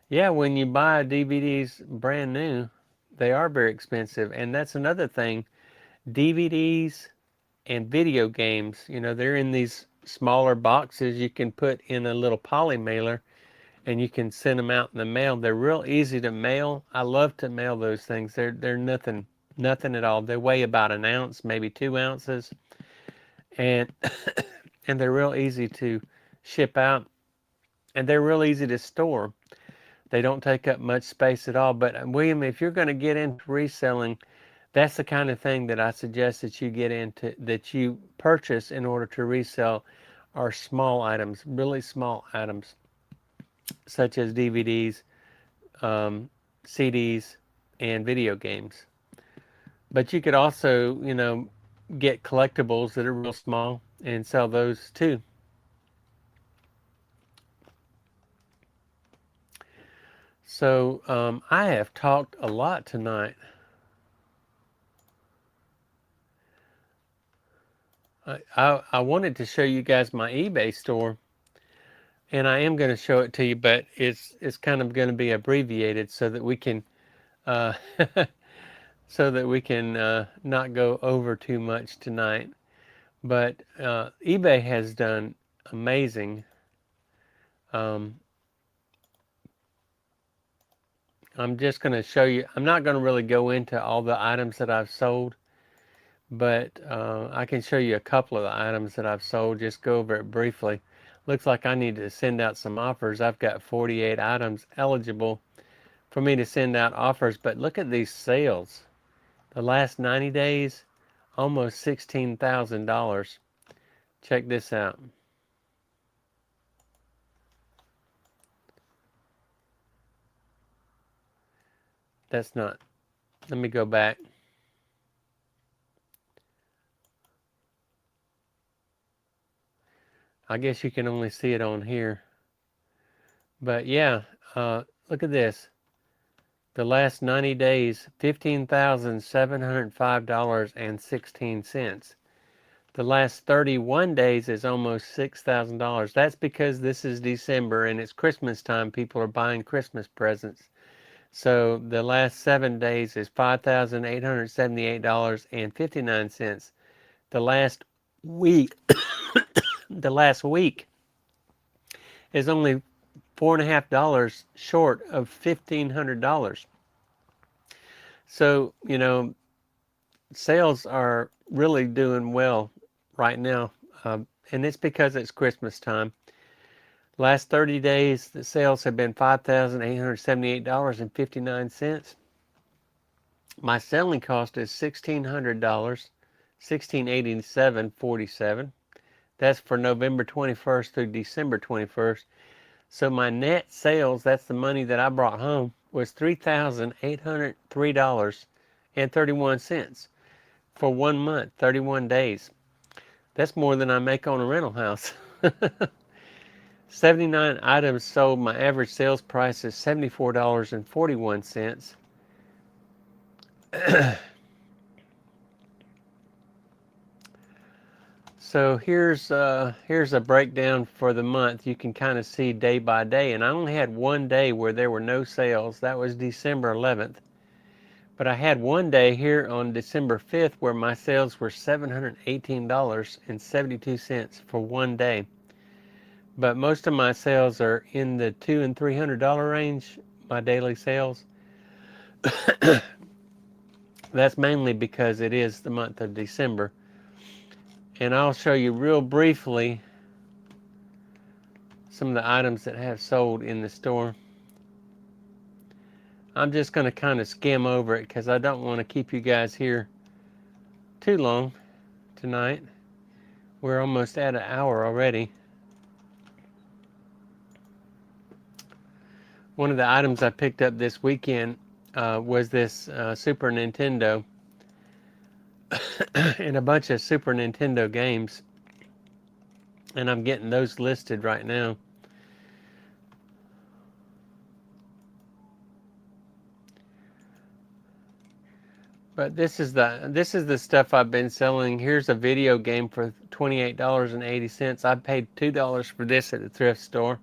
Yeah, when you buy DVDs brand new, they are very expensive. And that's another thing. DVDs and video games, they're in these smaller boxes you can put in a little poly mailer, and you can send them out in the mail. They're real easy to mail. I love to mail those things. They're nothing at all. They weigh about an ounce, maybe 2 ounces, and and they're real easy to ship out, and they're real easy to store. They don't take up much space at all. But William, if you're going to get into reselling, that's the kind of thing that I suggest that you get into, that you purchase in order to resell, are small items, really small items, such as DVDs, CDs, and video games. But you could also, get collectibles that are real small and sell those too. So I have talked a lot tonight. I wanted to show you guys my eBay store, and I am going to show it to you, but it's kind of going to be abbreviated so that we can uh, not go over too much tonight. But eBay has done amazing. I'm just going to show you. I'm not going to really go into all the items that I've sold, but I can show you a couple of the items that I've sold. Just go over it briefly. Looks like I need to send out some offers. I've got 48 items eligible for me to send out offers, but look at these sales. The last 90 days, almost $16,000. Check this out. That's not, let me go back. I guess you can only see it on here. But yeah, look at this. The last 90 days, $15,705.16. The last 31 days is almost $6,000. That's because this is December and it's Christmas time. People are buying Christmas presents. So the last 7 days is $5,878.59. The last week, the last week is only $4.50 short of $1,500. So, sales are really doing well right now, and it's because it's Christmas time. Last 30 days, the sales have been $5,878.59. My selling cost is $1,600, $1,687.47. That's for November 21st through December 21st. So my net sales, that's the money that I brought home, was $3,803.31 for 1 month, 31 days. That's more than I make on a rental house. 79 items sold. My average sales price is $74.41. So here's a breakdown for the month. You can kind of see day by day, and I only had one day where there were no sales. That was December 11th. But I had one day here on December 5th where my sales were $718.72 for one day. But most of my sales are in the $200 and $300 range, my daily sales. That's mainly because it is the month of December. And I'll show you real briefly some of the items that have sold in the store. I'm just going to kind of skim over it because I don't want to keep you guys here too long tonight. We're almost at an hour already. One of the items I picked up this weekend was this Super Nintendo and a bunch of Super Nintendo games. And I'm getting those listed right now. But this is the stuff I've been selling. Here's a video game for $28.80. I paid $2 for this at the thrift store.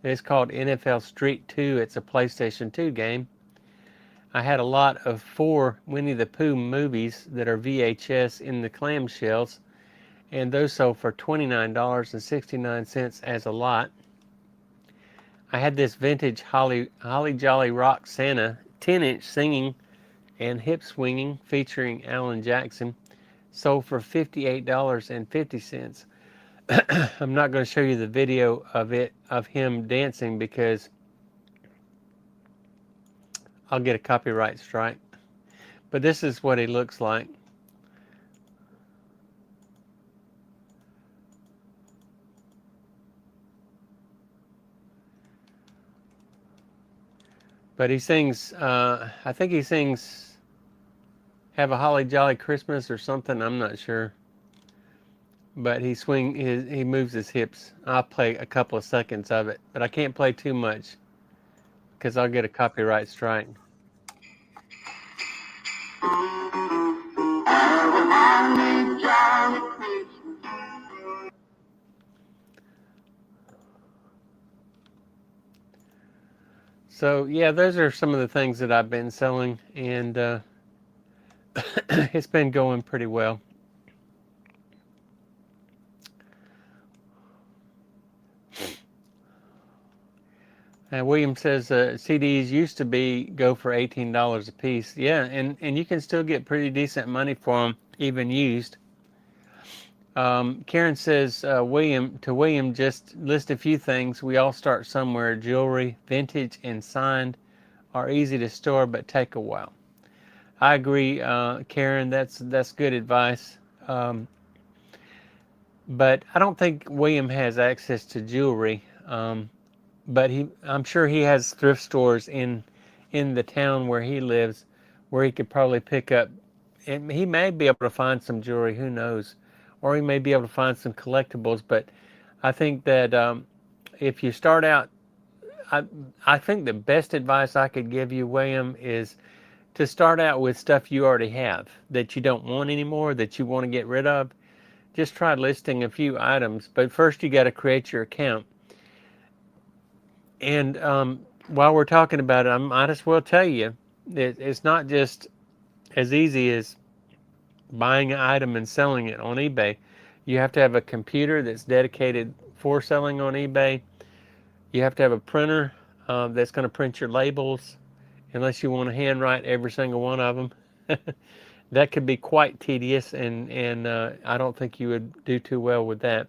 It's called NFL Street 2. It's a PlayStation 2 game. I had a lot of 4 Winnie the Pooh movies that are VHS in the clamshells, and those sold for $29.69 as a lot. I had this vintage Holly Jolly Rock Santa 10-inch singing and hip swinging featuring Alan Jackson, sold for $58.50. I'm not going to show you the video of him dancing because I'll get a copyright strike. But this is what he looks like. But he sings, I think he sings Have a Holly Jolly Christmas or something, I'm not sure. But he moves his hips. I'll play a couple of seconds of it, but I can't play too much because I'll get a copyright strike. So yeah, those are some of the things that I've been selling, and it's been going pretty well. William says CDs used to go for $18 a piece. Yeah, and you can still get pretty decent money for them, even used. Karen says, William, just list a few things. We all start somewhere. Jewelry, vintage, and signed are easy to store, but take a while. I agree, Karen. That's good advice. But I don't think William has access to jewelry. But I'm sure he has thrift stores in the town where he lives, where he could probably pick up. And he may be able to find some jewelry. Who knows? Or he may be able to find some collectibles. But I think that if you start out, I think the best advice I could give you, William, is to start out with stuff you already have that you don't want anymore, that you want to get rid of. Just try listing a few items. But first, you got to create your account. And while we're talking about it, I might as well tell you, it's not just as easy as buying an item and selling it on eBay. You have to have a computer that's dedicated for selling on eBay. You have to have a printer that's going to print your labels, unless you want to handwrite every single one of them. That could be quite tedious, and I don't think you would do too well with that.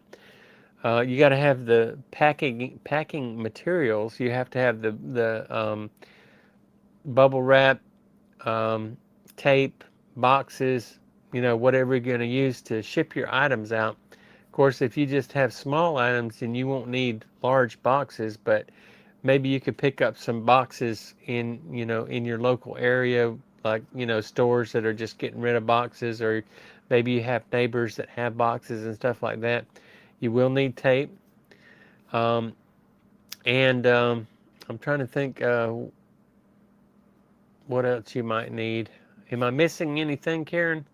You got to have the packing materials. You have to have the bubble wrap, tape, boxes, whatever you're going to use to ship your items out. Of course, if you just have small items, then you won't need large boxes, but maybe you could pick up some boxes in your local area, like, stores that are just getting rid of boxes, or maybe you have neighbors that have boxes and stuff like that. You will need tape. I'm trying to think what else you might need. Am I missing anything, Karen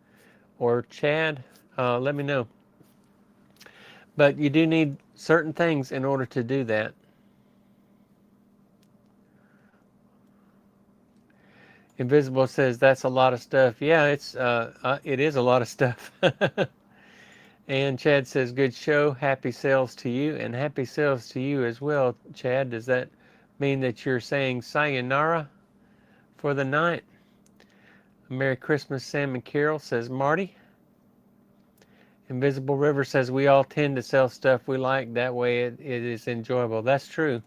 or Chad? Let me know. But you do need certain things in order to do that. Invisible says that's a lot of stuff. Yeah, it is a lot of stuff. And Chad says, good show. Happy sales to you, and happy sales to you as well, Chad. Does that mean that you're saying sayonara for the night? Merry Christmas, Sam and Carol, says Marty. Invisible River says we all tend to sell stuff we like. That way it is enjoyable. That's true.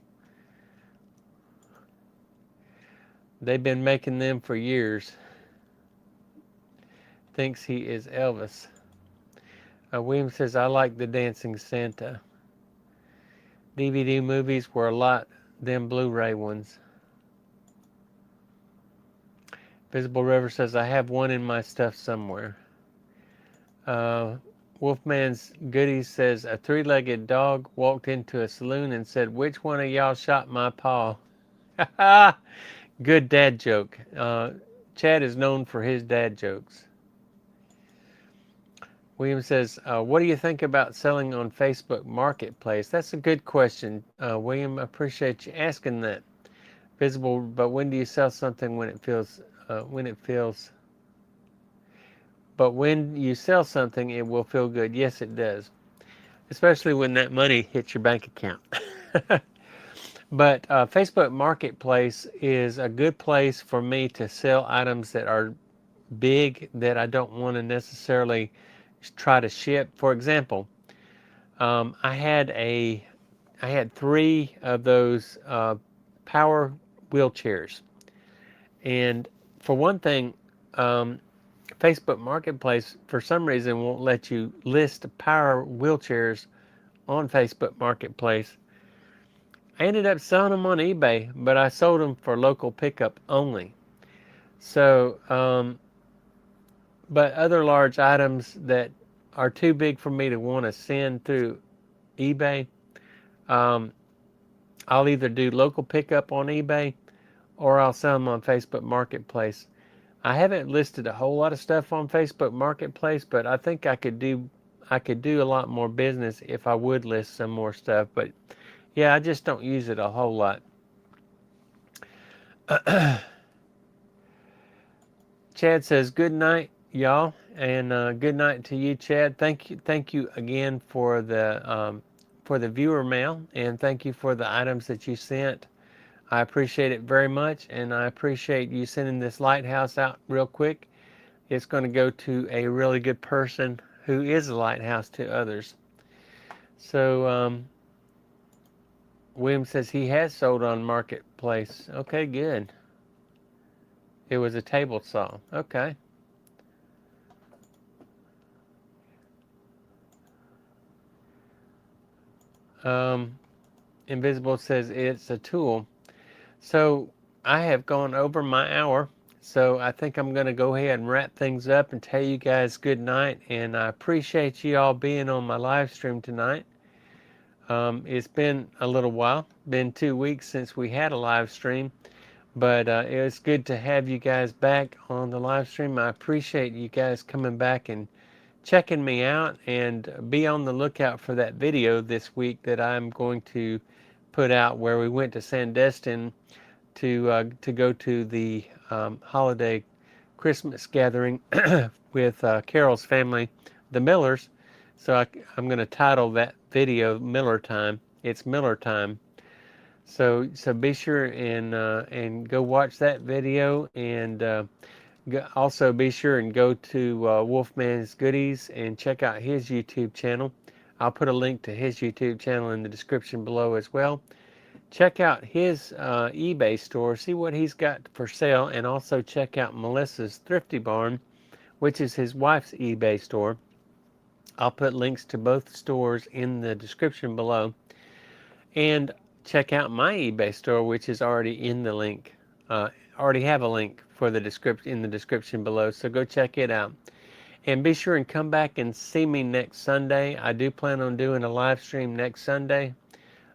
They've been making them for years. Thinks he is Elvis. William says, I like the Dancing Santa. DVD movies were a lot them Blu-ray ones. Visible River says, I have one in my stuff somewhere. Wolfman's Goodies says, a three-legged dog walked into a saloon and said, which one of y'all shot my paw? Good dad joke. Chad is known for his dad jokes. William says, what do you think about selling on Facebook Marketplace? That's a good question, William. I appreciate you asking that. Visible, but when do you sell something when but when you sell something, it will feel good. Yes, it does. Especially when that money hits your bank account. But Facebook Marketplace is a good place for me to sell items that are big that I don't want to necessarily try to ship. For example, I had 3 of those power wheelchairs, and for one thing, Facebook Marketplace for some reason won't let you list power wheelchairs on Facebook Marketplace. I ended up selling them on eBay, but I sold them for local pickup only. So, but other large items that are too big for me to want to send through eBay, I'll either do local pickup on eBay or I'll sell them on Facebook Marketplace. I haven't listed a whole lot of stuff on Facebook Marketplace, but I think I could do a lot more business if I would list some more stuff. But yeah, I just don't use it a whole lot. Chad says, good night, y'all, and good night to you, Chad. Thank you again for the viewer mail, and thank you for the items that you sent. I appreciate it very much, and I appreciate you sending this lighthouse out real quick. It's going to go to a really good person who is a lighthouse to others. So, William says he has sold on Marketplace. Okay, good. It was a table saw. Okay. Invisible says it's a tool. So I have gone over my hour. So I think I'm going to go ahead and wrap things up and tell you guys good night. And I appreciate you all being on my live stream tonight. It's been a little while, been 2 weeks since we had a live stream, but it's good to have you guys back on the live stream. I appreciate you guys coming back and checking me out, and be on the lookout for that video this week that I'm going to put out where we went to Sandestin to go to the holiday Christmas gathering with Carol's family, the Millers. So I'm going to title that video Miller Time. It's Miller Time. So be sure and go watch that video, and also be sure and go to Wolfman's Goodies and check out his YouTube channel. I'll put a link to his YouTube channel in the description below as well. Check out his eBay store, see what he's got for sale, and also check out Melissa's Thrifty Barn, which is his wife's eBay store. I'll put links to both stores in the description below. And check out my eBay store, which is already in the link. Already have a link for the in the description below, so go check it out. And be sure and come back and see me next Sunday. I do plan on doing a live stream next Sunday.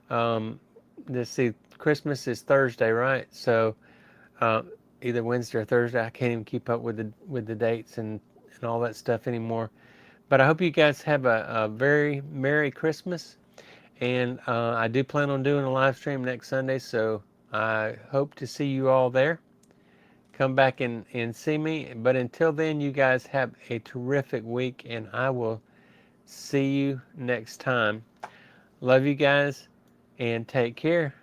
Let's see, Christmas is Thursday, right? So either Wednesday or Thursday. I can't even keep up with the dates and all that stuff anymore. But I hope you guys have a very Merry Christmas. And I do plan on doing a live stream next Sunday, so I hope to see you all there. Come back and see me. But until then, you guys have a terrific week, and I will see you next time. Love you guys, and take care.